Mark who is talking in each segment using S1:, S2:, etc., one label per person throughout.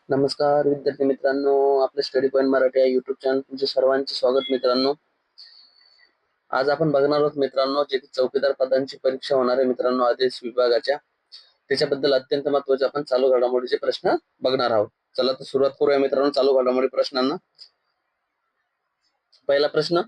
S1: नमस्कार विद्यार्थी मित्रांनो, आपल्या स्टडी पॉइंट मराठी या युट्यूब चॅनल तुमचे सर्वांचे स्वागत मित्रांनो. आज आपण बघणार आहोत मित्रांनो, जे चौकीदार पदांची परीक्षा होणार आहे मित्रांनो आदेश विभागाच्या, त्याच्याबद्दल अत्यंत महत्त्वाचे आपण चालू घडामोडीचे प्रश्न बघणार आहोत. चला तर सुरुवात करूया मित्रांनो चालू घडामोडी प्रश्नांना. पहिला प्रश्न,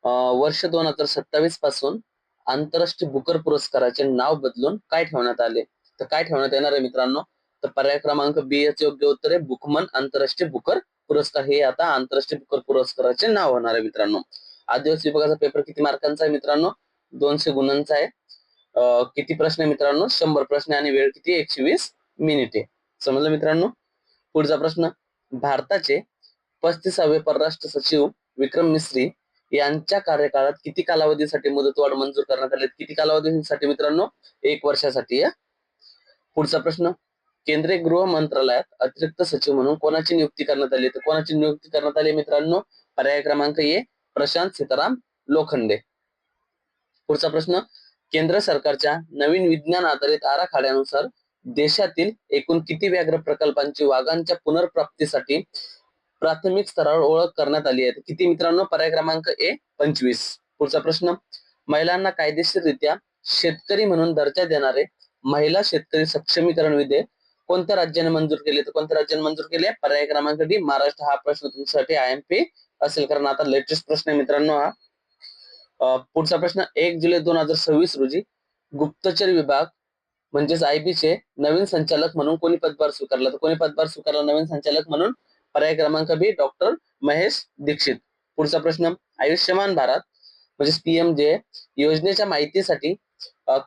S1: वर्ष 2027 पासून आंतरराष्ट्रीय बुकर पुरस्काराचे नाव बदलून काय ठेवण्यात आले? तर काय ठेवण्यात येणार आहे मित्रांनो? तर पर्याय क्रमांक बी याचे योग्य उत्तर आहे बुकमन आंतरराष्ट्रीय बुकर पुरस्कार. हे आता आंतरराष्ट्रीय बुकर पुरस्काराचे नाव होणार आहे मित्रांनो. आदिवासी विभागाचा पेपर किती मार्कांचा आहे मित्रांनो? 200 गुणांचा आहे. किती प्रश्न आहे मित्रांनो? 100 प्रश्न आणि वेळ किती? 120 मिनिटे. समजलं मित्रांनो? पुढचा प्रश्न, भारताचे 35वे परराष्ट्र सचिव विक्रम मिस्री यांच्या कार्यकाळात किती कालावधीसाठी मुदतवाढ मंजूर करण्यात आली? किती कालावधीसाठी मित्रांनो? 1 वर्षासाठी. पुढचा प्रश्न, केंद्रीय गृह मंत्रालयात अतिरिक्त सचिव म्हणून कोणाची नियुक्ती करण्यात आली? तर कोणाची नियुक्ती करण्यात आली मित्रांनो? पर्याय क्रमांक ए प्रशांत सीताराम लोखंडे. पुढचा प्रश्न, केंद्र सरकारच्या नवीन विज्ञान आधारित आराखड्यानुसार देशातील एकूण किती व्याघ्र प्रकल्पांची वाघांच्या पुनर्प्राप्तीसाठी प्राथमिक स्तरावर ओळख करण्यात आली आहे? किती मित्रांनो? पर्याय क्रमांक ए 25. पुढचा प्रश्न, महिलांना कायदेशीररित्या शेतकरी म्हणून दर्जा देणारे महिला शेतकरी सक्षमीकरण विधेयक कोणत्या राज्याने मंजूर केले? तर कोणत्या राज्याने मंजूर केले? पर्याय क्रमांक डी महाराष्ट्र. हा प्रश्न तुमच्यासाठी IMP असेल, कारण आता लेटेस्ट प्रश्न आहे मित्रांनो हा. पुढचा प्रश्न, 1 जुलै 2026 रोजी गुप्तचर विभाग म्हणजेच IB चे नवीन संचालक म्हणून कोणी पदभार स्वीकारला? तर कोणी पदभार स्वीकारला नवीन संचालक म्हणून? पर्याय क्रमांक बी डॉक्टर महेश दीक्षित. पुढचा प्रश्न, आयुष्यमान भारत म्हणजे PMJ योजनेच्या माहितीसाठी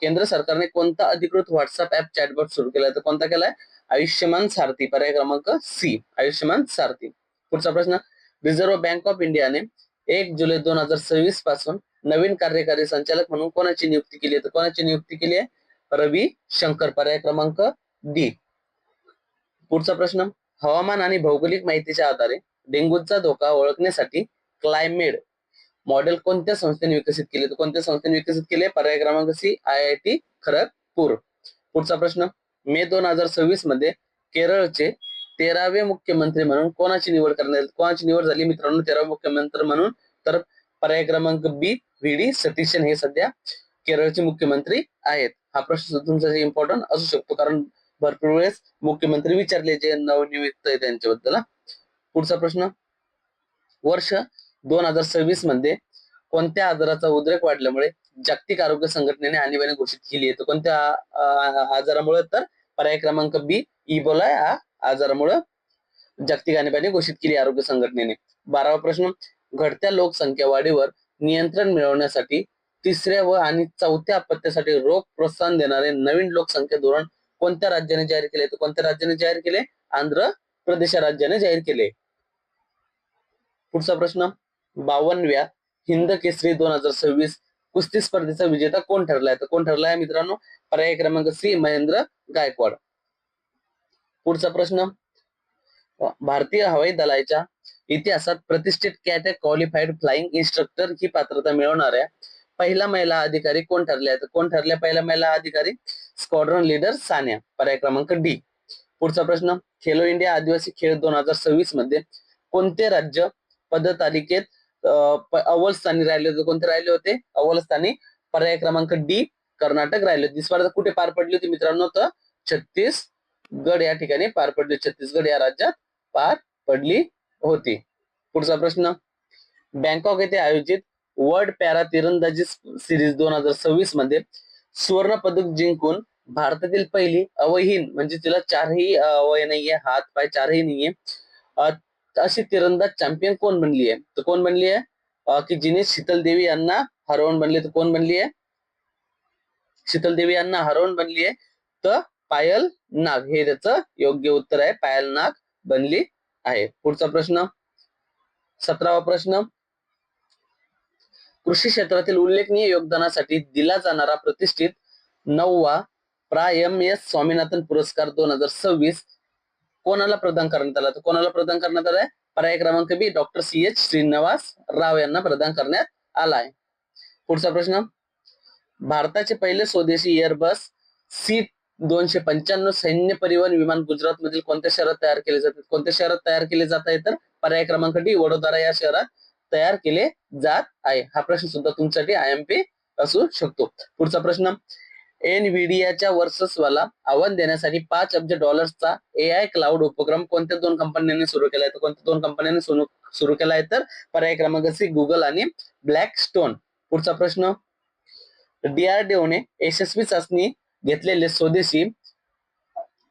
S1: केंद्र सरकारने कोणता अधिकृत व्हॉट्सअप ऍप चॅटबॉट सुरू केलाय? तर कोणता केलाय? आयुष्यमान सारथी. पर्याय क्रमांक सी आयुष्यमान सारथी. पुढचा प्रश्न, रिझर्व्ह बँक ऑफ इंडियाने 1 जुलै 2026 पासून नवीन कार्यकारी संचालक म्हणून कोणाची नियुक्ती केली आहे? तर कोणाची नियुक्ती केली आहे? रवी शंकर. पर्याय क्रमांक डी. पुढचा प्रश्न, हवामान आणि भौगोलिक माहितीच्या आधारे डेंग्यूचा धोका ओळखण्यासाठी क्लायमेड मॉडेल कोणत्या संस्थेने विकसित केले? तर कोणत्या संस्थेने विकसित केले? पर्याय क्रमांक सी IIT खरगपूर. पुढचा प्रश्न, मे 2026 मध्ये केरळचे 13वे मुख्यमंत्री म्हणून कोणाची निवड झाली मित्रांनो 13वे मुख्यमंत्री म्हणून? तर पर्याय क्रमांक बी VD सतीशन हे सध्या केरळचे मुख्यमंत्री आहेत. हा प्रश्न तुमच्यासाठी इम्पॉर्टंट असू शकतो, कारण भरपूर वेळेस मुख्यमंत्री विचारले जे नवनियुक्त आहे त्यांच्याबद्दल. पुढचा प्रश्न, वर्ष 2026 मध्ये कोणत्या आजाराचा उद्रेक वाढल्यामुळे जागतिक आरोग्य संघटनेने आणीबाणी घोषित केली आहे? तर कोणत्या आजारामुळे? तर पर्याय क्रमांक बी इबोला या आजारामुळे जागतिक आणीबाणी घोषित केली आरोग्य संघटनेने. 12वा प्रश्न, घडत्या लोकसंख्या वाढीवर नियंत्रण मिळवण्यासाठी 3ऱ्या व आणि 4थ्या अपत्यासाठी रोख प्रोत्साहन देणारे नवीन लोकसंख्या धोरण कोणत्या राज्याने जाहीर केले? तर कोणत्या राज्याने जाहीर केले? आंध्र प्रदेश राज्याने जाहीर केले. पुढचा प्रश्न, 52व्या हिंद केसरी 2026 कुस्ती स्पर्धेचा विजेता कोण ठरलाय? तर कोण ठरलाय मित्रांनो? पर्याय क्रमांक सी महेंद्र गायकवाड. पुढचा प्रश्न, भारतीय हवाई दलाच्या इतिहासात प्रतिष्ठित कॅडेट क्वालिफाईड फ्लाइंग इन्स्ट्रक्टर ही पात्रता मिळवणाऱ्या पहिला महिला अधिकारी कोण ठरल्या? तर कोण ठरल्या पहिला महिला अधिकारी? Squadron leader Sanya. पर्याय क्रमांक डी. पुढचा प्रश्न, खेलो इंडिया आदिवासी खेळ 2026 मध्ये कोणते राज्य पदतालिकेत अव्वल स्थानी राहिले होते? कोणते राहिले होते अव्वल स्थानी? पर्याय क्रमांक डी कर्नाटक राहिले. ही स्पर्धा कुठे पार पडली होती मित्रांनो? तर छत्तीसगड या ठिकाणी पार पडली. छत्तीसगड या राज्यात पार पडली होती. पुढचा प्रश्न, बँकॉक येथे आयोजित वर्ल्ड पॅरा तिरंदाजी सिरीज 2026 मध्ये सुवर्ण पदक जिंकून भारतातील पहिली अवयहीन म्हणजे तिला चारही अवयव नाहीये, हात पाय चारही नाहीये, अशी तिरंदाज चॅम्पियन कोण बनली आहे? तर कोण बनली आहे? की जिने शीतल देवी यांना हरवून बनली. तर कोण बनली आहे? शीतल देवी यांना हरवून बनली आहे. तर पायल नाग हे त्याचं योग्य उत्तर आहे. पायल नाग बनली आहे. पुढचा प्रश्न, 17वा प्रश्न, कृषी क्षेत्रातील उल्लेखनीय योगदानासाठी दिला जाणारा प्रतिष्ठित 9वा प्रा MS स्वामीनाथन पुरस्कार 2026 कोणाला प्रदान करण्यात आला? तर कोणाला प्रदान करण्यात आलाय? पर्याय क्रमांक बी डॉक्टर CH श्रीनिवास राव यांना प्रदान करण्यात आलाय. पुढचा प्रश्न, भारताचे पहिले स्वदेशी एअरबस 295 सैन्य परिवहन विमान गुजरात मधील कोणत्या शहरात तयार केले जातात? कोणत्या शहरात तयार केले जात आहे? तर पर्याय क्रमांक डी वडोदरा या शहरात तयार केले जात आहे. हा प्रश्न सुद्धा तुमच्यासाठी IMP असू शकतो. पुढचा प्रश्न, एनव्हिडियाच्या वर्चस्वाला आव्हान देण्यासाठी $5 अब्ज AI क्लाउड उपक्रम कोणत्या दोन कंपन्यांनी सुरू केलाय? तर कोणत्या दोन कंपन्यांनी सुरू केला आहे? तर पर्याय क्रमांक सी गुगल आणि ब्लॅकस्टोन. पुढचा प्रश्न, DRDOने यशस्वी चाचणी घेतलेले स्वदेशी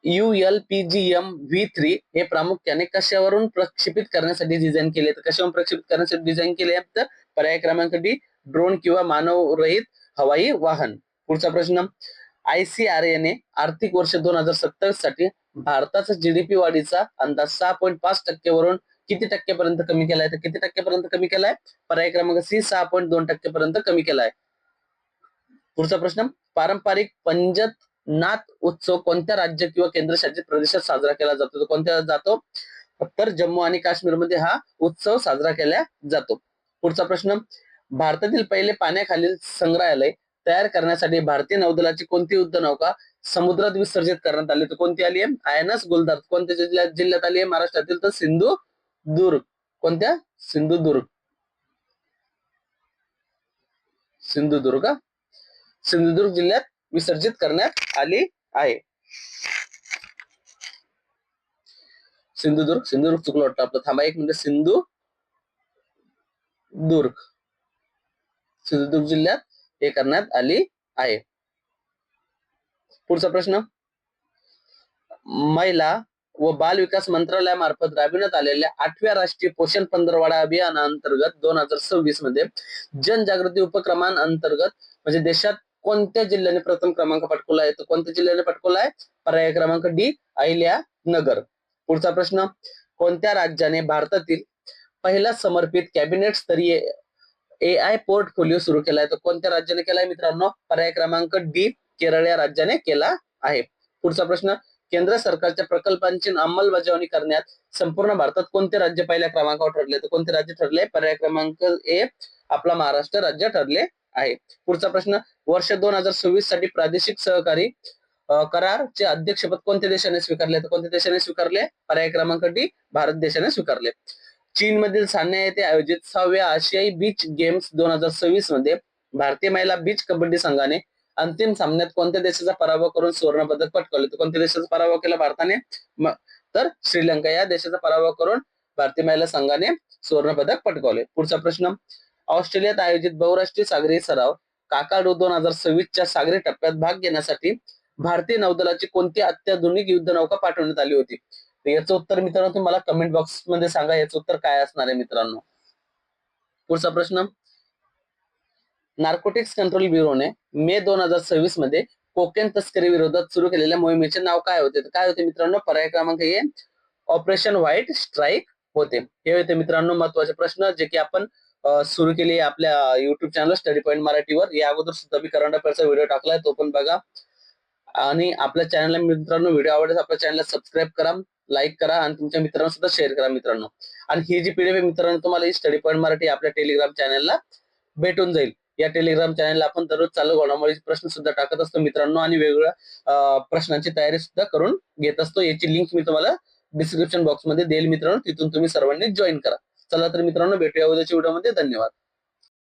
S1: ULPGM V3 हे प्रामुख्याने कशावरून प्रक्षेपित करण्यासाठी डिझाईन केले? तर कशावरून प्रक्षेपित करण्यासाठी डिझाईन केले? तर पर्याय क्रमांक डी ड्रोन किंवा मानवरहित हवाई वाहन. पुढचा प्रश्न, ICRA ने आर्थिक वर्ष 2027 साठी भारताचा GDP वाढीचा अंदाज 6.5% वरून किती टक्क्यापर्यंत कमी केलाय? तर किती टक्क्यापर्यंत कमी केलाय? पर्याय क्रमांक सी 6.2% कमी केलाय. पुढचा प्रश्न, पारंपरिक पंजत नाथ उत्सव कोणत्या राज्य किंवा केंद्रशासित प्रदेशात साजरा केला जातो? तर कोणत्या जातो? तर जम्मू आणि काश्मीरमध्ये हा उत्सव साजरा केला जातो. पुढचा प्रश्न, भारतातील पहिले पाण्याखालील संग्रहालय तयार करण्यासाठी भारतीय नौदलाची कोणती युद्धनौका समुद्रात विसर्जित करण्यात आली? तर कोणती आली आहे? INS गुलदार. कोणत्या जिल्ह्यात आली आहे? महाराष्ट्रातील. तर सिंधुदुर्ग. कोणत्या? सिंधुदुर्ग. सिंधुदुर्ग सिंधुदुर्ग जिल्ह्यात विसर्जित करण्यात आली आहे. सिंधुदुर्ग चुकलं वाटतं आपलं. थांबा एक मिनिट. सिंधुदुर्ग जिल्ह्यात हे करण्यात आली आहे. पुढचा प्रश्न, महिला व बाल विकास मंत्रालयामार्फत राबविण्यात आलेल्या 8व्या राष्ट्रीय पोषण पंधरवडा अभियानाअंतर्गत 2026 मध्ये जनजागृती उपक्रमांतर्गत म्हणजे देशात कोणत्या जिल्ह्याने प्रथम क्रमांक पटकवला आहे? तर कोणत्या जिल्ह्याने पटकवला आहे? पर्याय क्रमांक डी अहिल्यानगर. पुढचा प्रश्न, कोणत्या राज्याने भारतातील पहिला समर्पित कॅबिनेट स्तरीय AI पोर्टफोलिओ सुरू केलाय? तर कोणत्या राज्याने केलाय मित्रांनो? पर्याय क्रमांक डी केरळ या राज्याने केला आहे. पुढचा प्रश्न, केंद्र सरकारच्या प्रकल्पांची अंमलबजावणी करण्यात संपूर्ण भारतात कोणते राज्य पहिल्या क्रमांकावर ठरले? तर कोणते राज्य ठरले? पर्याय क्रमांक ए आपला महाराष्ट्र राज्य ठरले आहे. पुढचा प्रश्न, वर्ष 2026 साठी प्रादेशिक सहकारी करारचे अध्यक्षपद कोणत्या देशाने स्वीकारले? तर कोणत्या देशाने स्वीकारले? पर्याय क्रमांक डी भारत देशाने स्वीकारले. चीन मधील सान्या येथे आयोजित 6व्या आशियाई बीच गेम्स 2026 मध्ये भारतीय महिला बीच कबड्डी संघाने अंतिम सामन्यात कोणत्या देशाचा पराभव करून सुवर्ण पदक पटकावले? तर कोणत्या देशाचा पराभव केला भारताने? तर श्रीलंका या देशाचा पराभव करून भारतीय महिला संघाने सुवर्ण पदक पटकावले. पुढचा प्रश्न, ऑस्ट्रेलियात आयोजित बहुराष्ट्रीय सागरी सराव काकाडू 2026 च्या सागरी टप्प्यात भाग घेण्यासाठी भारतीय नौदलाची कोणती अत्याधुनिक युद्धनौका पाठवण्यात आली होती? याचं उत्तर मित्रांनो तुम्हाला कमेंट बॉक्स मध्ये सांगा, याचं उत्तर काय असणार आहे मित्रांनो. पुढचा प्रश्न, नार्कोटिक्स कंट्रोल ब्युरोने मे 2026 मध्ये कोकेन तस्करी विरोधात सुरू केलेल्या मोहिमेचे नाव काय होते? तर काय होते मित्रांनो? पर्याय क्रमांक ए ऑपरेशन व्हाईट स्ट्राईक होते. हे होते मित्रांनो महत्वाचे प्रश्न जे की आपण सुरू केले आपल्या युट्यूब चॅनल स्टडी पॉइंट मराठीवर. या अगोदर सुद्धा मी करंट अफेअरचा व्हिडिओ टाकलाय, तो पण बघा. आणि आपल्या चॅनलला मित्रांनो व्हिडिओ आवडल्यास आपल्या चॅनलला सबस्क्राईब करा, लाईक करा आणि तुमच्या मित्रांना सुद्धा शेअर करा मित्रांनो. आणि ही जी पीडीएफ आहे मित्रांनो तुम्हाला ही स्टडी पॉइंट मराठी आपल्या टेलिग्राम चॅनलला भेटून जाईल. या टेलिग्राम चॅनलला आपण दररोज चालू घडामोडी प्रश्न सुद्धा टाकत असतो मित्रांनो आणि वेगवेगळ्या प्रश्नांची तयारी सुद्धा करून घेत असतो. याची लिंक मी तुम्हाला डिस्क्रिप्शन बॉक्स मध्ये देईल मित्रांनो, तिथून तुम्ही सर्वांनी जॉईन करा. चला तर मित्रांनो भेटूया उद्याच्या व्हिडिओमध्ये. धन्यवाद.